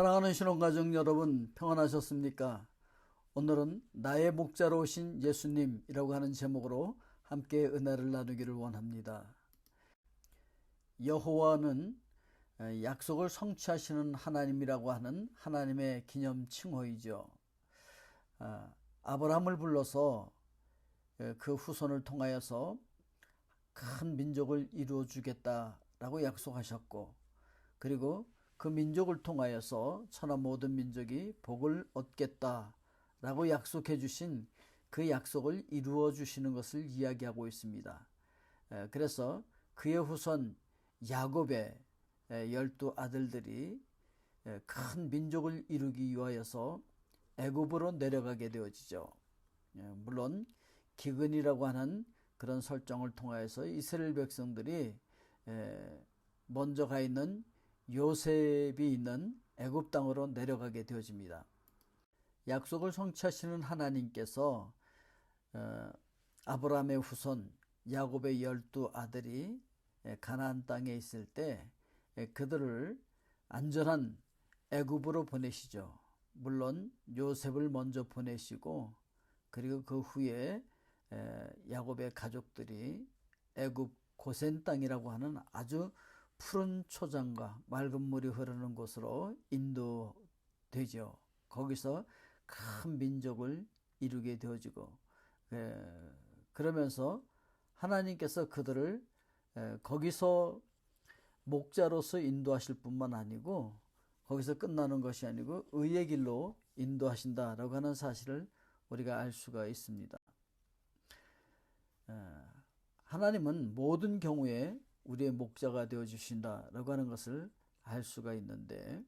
사랑하는 신혼가족 여러분, 평안하셨습니까? 오늘은 나의 목자로 오신 예수님이라고 하는 제목으로 함께 은혜를 나누기를 원합니다. 여호와는 약속을 성취하시는 하나님이라고 하는 하나님의 기념 칭호이죠. 아브라함을 불러서 그 후손을 통하여서 큰 민족을 이루어 주겠다라고 약속하셨고, 그리고 그 민족을 통하여서 천하 모든 민족이 복을 얻겠다라고 약속해 주신 그 약속을 이루어 주시는 것을 이야기하고 있습니다. 그래서 그의 후손 야곱의 12 아들들이 큰 민족을 이루기 위하여서 애굽으로 내려가게 되어지죠. 물론 기근이라고 하는 그런 설정을 통하여서 이스라엘 백성들이 먼저 가 있는 요셉이 있는 애굽 땅으로 내려가게 되어집니다. 약속을 성취하시는 하나님께서 아브라함의 후손 야곱의 12 아들이 가나안 땅에 있을 때 그들을 안전한 애굽으로 보내시죠. 물론 요셉을 먼저 보내시고, 그리고 그 후에 야곱의 가족들이 애굽 고센 땅이라고 하는 아주 푸른 초장과 맑은 물이 흐르는 곳으로 인도되죠. 거기서 큰 민족을 이루게 되어지고, 그러면서 하나님께서 그들을 거기서 목자로서 인도하실 뿐만 아니고, 거기서 끝나는 것이 아니고 의의 길로 인도하신다라고 하는 사실을 우리가 알 수가 있습니다. 하나님은 모든 경우에 우리의 목자가 되어 주신다라고 하는 것을 알 수가 있는데,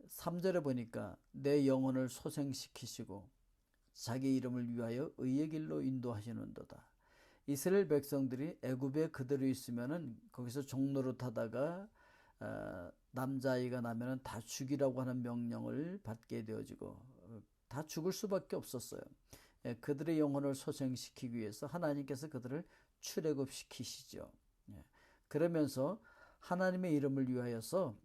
3절에 보니까 내 영혼을 소생시키시고 자기 이름을 위하여 의의 길로 인도하시는도다. 이스라엘 백성들이 애굽에 그대로 있으면은 거기서 종노릇하다가 남자아이가 나면은 다 죽이라고 하는 명령을 받게 되어지고 다 죽을 수밖에 없었어요. 그들의 영혼을 소생시키기 위해서 하나님께서 그들을 출애굽시키시죠. 그러면서 하나님의 이름을 위하여서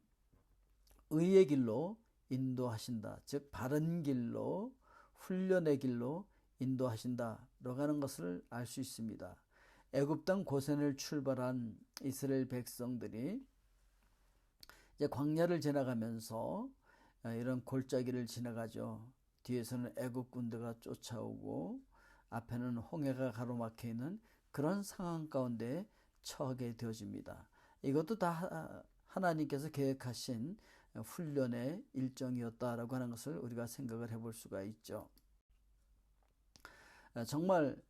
의의 길로 인도하신다. 즉 바른 길로, 훈련의 길로 인도하신다라고 하는 것을 알 수 있습니다. 애굽 땅 고센을 출발한 이스라엘 백성들이 이제 광야를 지나가면서 이런 골짜기를 지나가죠. 뒤에서는 애굽 군대가 쫓아오고 앞에는 홍해가 가로막혀 있는 그런 상황 가운데 처하게 되어집니다. 이것도 다 하나님께서 계획하신 훈련의 일정이었다라고 하는 것을 우리가 생각을 해볼 수가 있죠. 정말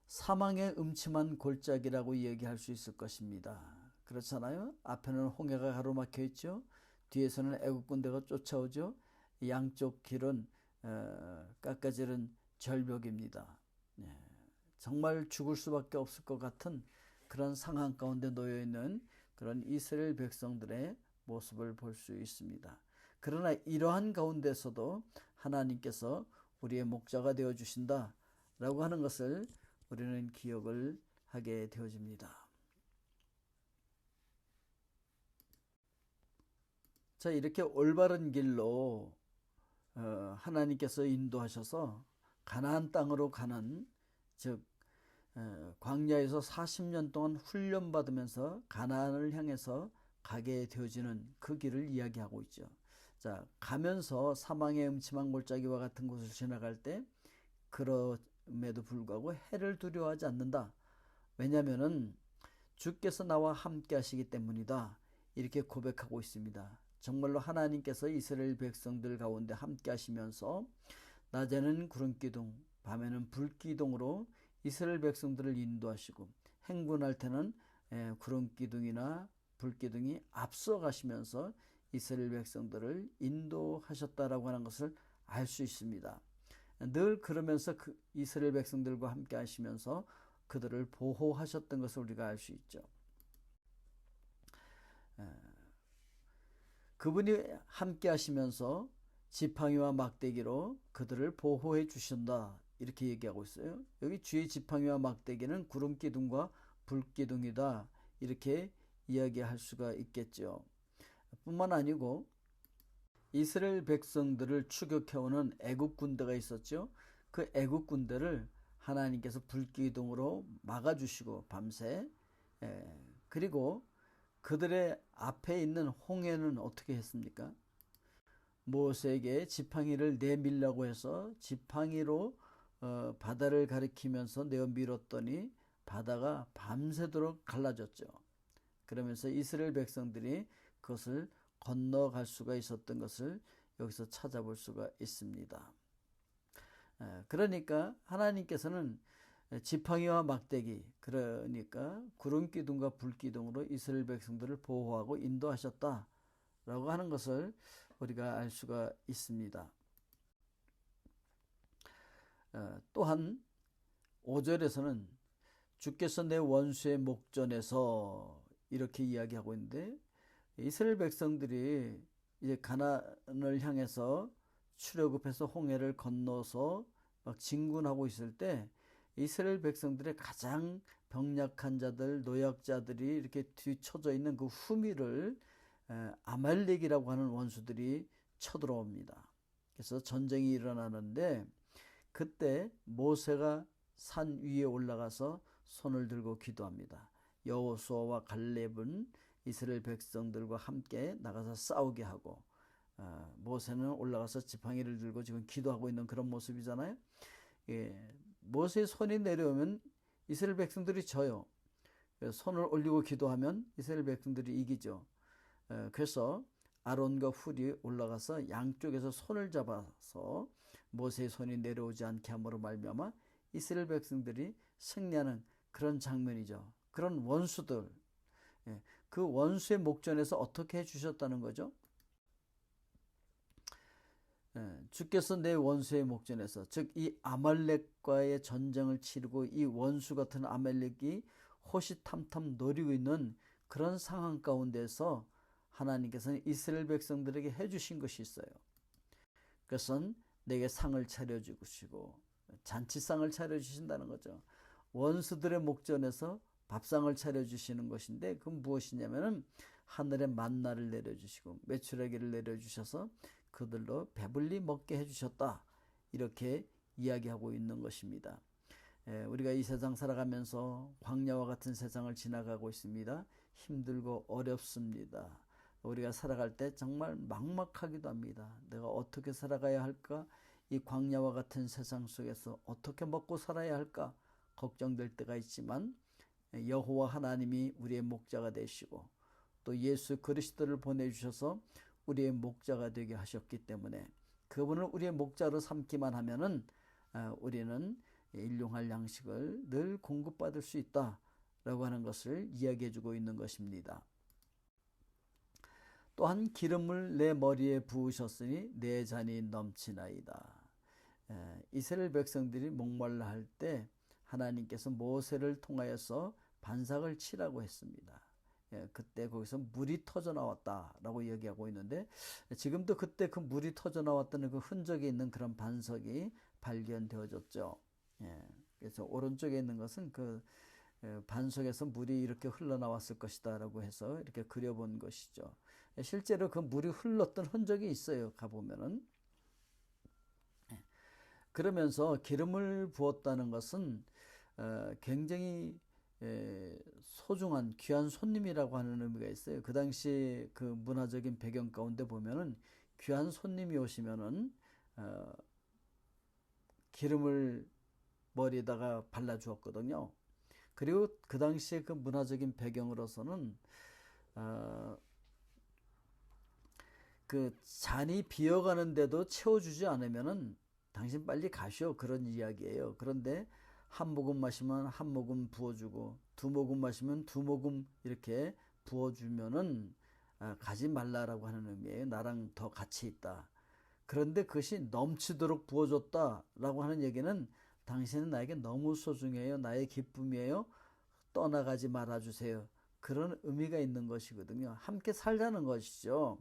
사망의 음침한 골짜기라고 얘기할 수 있을 것입니다. 그렇잖아요. 앞에는 홍해가 가로막혀 있죠. 뒤에서는 애국 군대가 쫓아오죠. 양쪽 길은 깎아지른 절벽입니다. 정말 죽을 수밖에 없을 것 같은 그런 상황 가운데 놓여 있는 그런 이스라엘 백성들의 모습을 볼 수 있습니다. 그러나 이러한 가운데서도 하나님께서 우리의 목자가 되어 주신다라고 하는 것을 우리는 기억을 하게 되어집니다. 자, 이렇게 올바른 길로 하나님께서 인도하셔서 가나안 땅으로 가는, 즉 광야에서 40년 동안 훈련받으면서 가나안을 향해서 가게 되어지는 그 길을 이야기하고 있죠. 자, 가면서 사망의 음침한 골짜기와 같은 곳을 지나갈 때 그럼에도 불구하고 해를 두려워하지 않는다. 왜냐하면은 주께서 나와 함께 하시기 때문이다. 이렇게 고백하고 있습니다. 정말로 하나님께서 이스라엘 백성들 가운데 함께 하시면서 낮에는 구름기둥, 밤에는 불기둥으로 이스라엘 백성들을 인도하시고, 행군할 때는 구름기둥이나 불기둥이 앞서 가시면서 이스라엘 백성들을 인도하셨다라고 하는 것을 알 수 있습니다. 늘 그러면서 그 이스라엘 백성들과 함께 하시면서 그들을 보호하셨던 것을 우리가 알 수 있죠. 그분이 함께 하시면서 지팡이와 막대기로 그들을 보호해 주신다, 이렇게 얘기하고 있어요. 여기 주의 지팡이와 막대기는 구름기둥과 불기둥이다, 이렇게 이야기할 수가 있겠죠. 뿐만 아니고 이스라엘 백성들을 추격해오는 애국 군대가 있었죠. 그 애국 군대를 하나님께서 불기둥으로 막아주시고 밤새 그리고 그들의 앞에 있는 홍해는 어떻게 했습니까? 모세에게 지팡이를 내밀라고 해서 지팡이로 바다를 가리키면서 내어 밀었더니 바다가 밤새도록 갈라졌죠. 그러면서 이스라엘 백성들이 그것을 건너갈 수가 있었던 것을 여기서 찾아볼 수가 있습니다. 그러니까 하나님께서는 지팡이와 막대기, 그러니까 구름기둥과 불기둥으로 이스라엘 백성들을 보호하고 인도하셨다라고 하는 것을 우리가 알 수가 있습니다. 또한 5절에서는 주께서 내 원수의 목전에서 이렇게 이야기하고 있는데, 이스라엘 백성들이 이제 가나안을 향해서 출애굽해서 홍해를 건너서 막 진군하고 있을 때 이스라엘 백성들의 가장 병약한 자들, 노약자들이 이렇게 뒤쳐져 있는 그 후미를 아말렉이라고 하는 원수들이 쳐들어옵니다. 그래서 전쟁이 일어나는데 그때 모세가 산 위에 올라가서 손을 들고 기도합니다. 여호수아와 갈렙은 이스라엘 백성들과 함께 나가서 싸우게 하고 모세는 올라가서 지팡이를 들고 지금 기도하고 있는 그런 모습이잖아요. 모세의 손이 내려오면 이스라엘 백성들이 져요. 손을 올리고 기도하면 이스라엘 백성들이 이기죠. 그래서 아론과 훌이 올라가서 양쪽에서 손을 잡아서 모세의 손이 내려오지 않게 함으로 말미암아 이스라엘 백성들이 승리하는 그런 장면이죠. 그런 원수들, 그 원수의 목전에서 어떻게 해주셨다는 거죠? 주께서 내 원수의 목전에서, 즉 이 아말렉과의 전쟁을 치르고 이 원수 같은 아말렉이 호시탐탐 노리고 있는 그런 상황 가운데서 하나님께서는 이스라엘 백성들에게 해주신 것이 있어요. 그것은 내게 상을 차려주시고 잔치상을 차려주신다는 거죠. 원수들의 목전에서 밥상을 차려주시는 것인데 그건 무엇이냐면은 하늘에 만나를 내려주시고 메추라기를 내려주셔서 그들로 배불리 먹게 해주셨다, 이렇게 이야기하고 있는 것입니다. 우리가 이 세상 살아가면서 광야와 같은 세상을 지나가고 있습니다. 힘들고 어렵습니다. 우리가 살아갈 때 정말 막막하기도 합니다. 내가 어떻게 살아가야 할까? 이 광야와 같은 세상 속에서 어떻게 먹고 살아야 할까? 걱정될 때가 있지만 여호와 하나님이 우리의 목자가 되시고 또 예수 그리스도를 보내주셔서 우리의 목자가 되게 하셨기 때문에 그분을 우리의 목자로 삼기만 하면은 우리는 일용할 양식을 늘 공급받을 수 있다라고 하는 것을 이야기해주고 있는 것입니다. 또한 기름을 내 머리에 부으셨으니 내 잔이 넘치나이다. 이스라엘 백성들이 목말라 할 때 하나님께서 모세를 통하여서 반삭을 치라고 했습니다. 그때 거기서 물이 터져 나왔다라고 얘기하고 있는데 지금도 그때 그 물이 터져 나왔다는 그 흔적이 있는 그런 반석이 발견되어졌죠. 그래서 오른쪽에 있는 것은 그 반석에서 물이 이렇게 흘러나왔을 것이다 라고 해서 이렇게 그려본 것이죠. 실제로 그 물이 흘렀던 흔적이 있어요. 가보면은. 그러면서 기름을 부었다는 것은 굉장히 소중한 귀한 손님이라고 하는 의미가 있어요. 그 당시 그 문화적인 배경 가운데 보면은 귀한 손님이 오시면은 기름을 머리에다가 발라주었거든요. 그리고 그 당시에 그 문화적인 배경으로서는 그 잔이 비어가는데도 채워주지 않으면은 당신 빨리 가시오, 그런 이야기예요. 그런데 한 모금 마시면 한 모금 부어주고 두 모금 마시면 두 모금 이렇게 부어주면은 가지 말라라고 하는 의미예요. 나랑 더 같이 있다. 그런데 그것이 넘치도록 부어줬다라고 하는 얘기는 당신은 나에게 너무 소중해요. 나의 기쁨이에요. 떠나가지 말아주세요. 그런 의미가 있는 것이거든요. 함께 살자는 것이죠.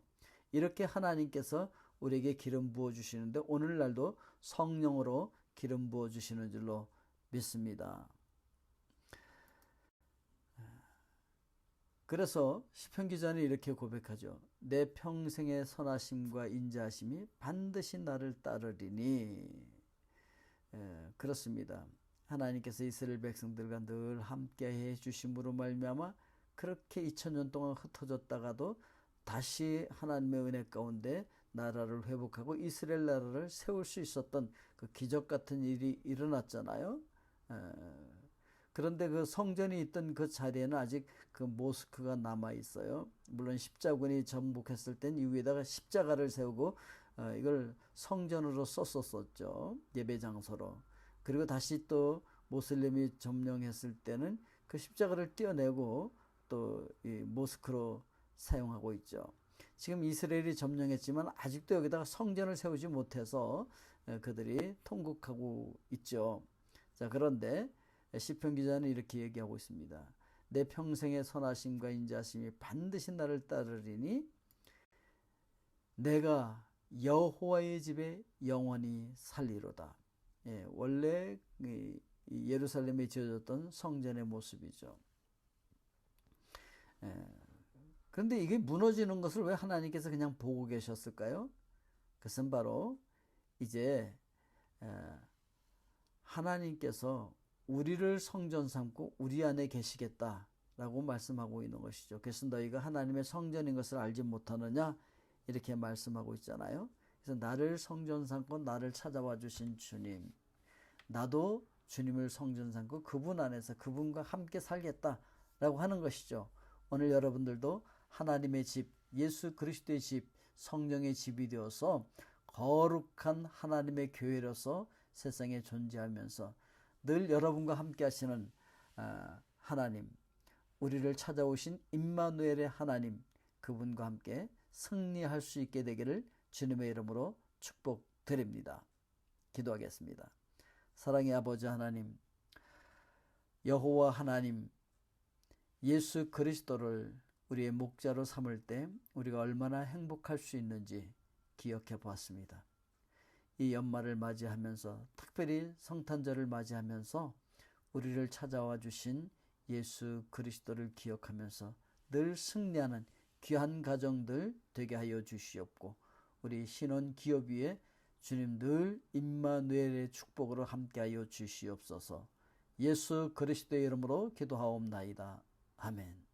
이렇게 하나님께서 우리에게 기름 부어주시는데 오늘날도 성령으로 기름 부어주시는 줄로 믿습니다. 그래서 시편 기자는 이렇게 고백하죠. 내 평생의 선하심과 인자하심이 반드시 나를 따르리니. 그렇습니다. 하나님께서 이스라엘 백성들과 늘 함께해 주심으로 말미암아 그렇게 2000년 동안 흩어졌다가도 다시 하나님의 은혜 가운데 나라를 회복하고 이스라엘 나라를 세울 수 있었던 그 기적 같은 일이 일어났잖아요. 그런데 그 성전이 있던 그 자리에는 아직 그 모스크가 남아 있어요. 물론 십자군이 정복했을 땐 이 위에다가 십자가를 세우고 이걸 성전으로 썼었죠. 예배 장소로. 그리고 다시 또 모슬렘이 점령했을 때는 그 십자가를 떼어내고 또 이 모스크로 사용하고 있죠. 지금 이스라엘이 점령했지만 아직도 여기다가 성전을 세우지 못해서 그들이 통곡하고 있죠. 자, 그런데 시편 기자는 이렇게 얘기하고 있습니다. 내 평생의 선하심과 인자하심이 반드시 나를 따르리니 내가 여호와의 집에 영원히 살리로다. 원래 예루살렘에 지어졌던 성전의 모습이죠. 그런데 이게 무너지는 것을 왜 하나님께서 그냥 보고 계셨을까요? 그것은 바로 이제 하나님께서 우리를 성전 삼고 우리 안에 계시겠다라고 말씀하고 있는 것이죠. 그래서 너희가 하나님의 성전인 것을 알지 못하느냐 이렇게 말씀하고 있잖아요. 그래서 나를 성전 삼고 나를 찾아와 주신 주님, 나도 주님을 성전 삼고 그분 안에서 그분과 함께 살겠다라고 하는 것이죠. 오늘 여러분들도 하나님의 집, 예수 그리스도의 집, 성령의 집이 되어서 거룩한 하나님의 교회로서 세상에 존재하면서 늘 여러분과 함께 하시는 하나님, 우리를 찾아오신 임마누엘의 하나님, 그분과 함께 승리할 수 있게 되기를 주님의 이름으로 축복드립니다. 기도하겠습니다. 사랑의 아버지 하나님, 여호와 하나님, 예수 그리스도를 우리의 목자로 삼을 때 우리가 얼마나 행복할 수 있는지 기억해 보았습니다. 이 연말을 맞이하면서 특별히 성탄절을 맞이하면서 우리를 찾아와 주신 예수 그리스도를 기억하면서 늘 승리하는 귀한 가정들 되게 하여 주시옵고 우리 신혼 기업 위에 주님 늘 임마누엘의 축복으로 함께하여 주시옵소서. 예수 그리스도의 이름으로 기도하옵나이다. 아멘.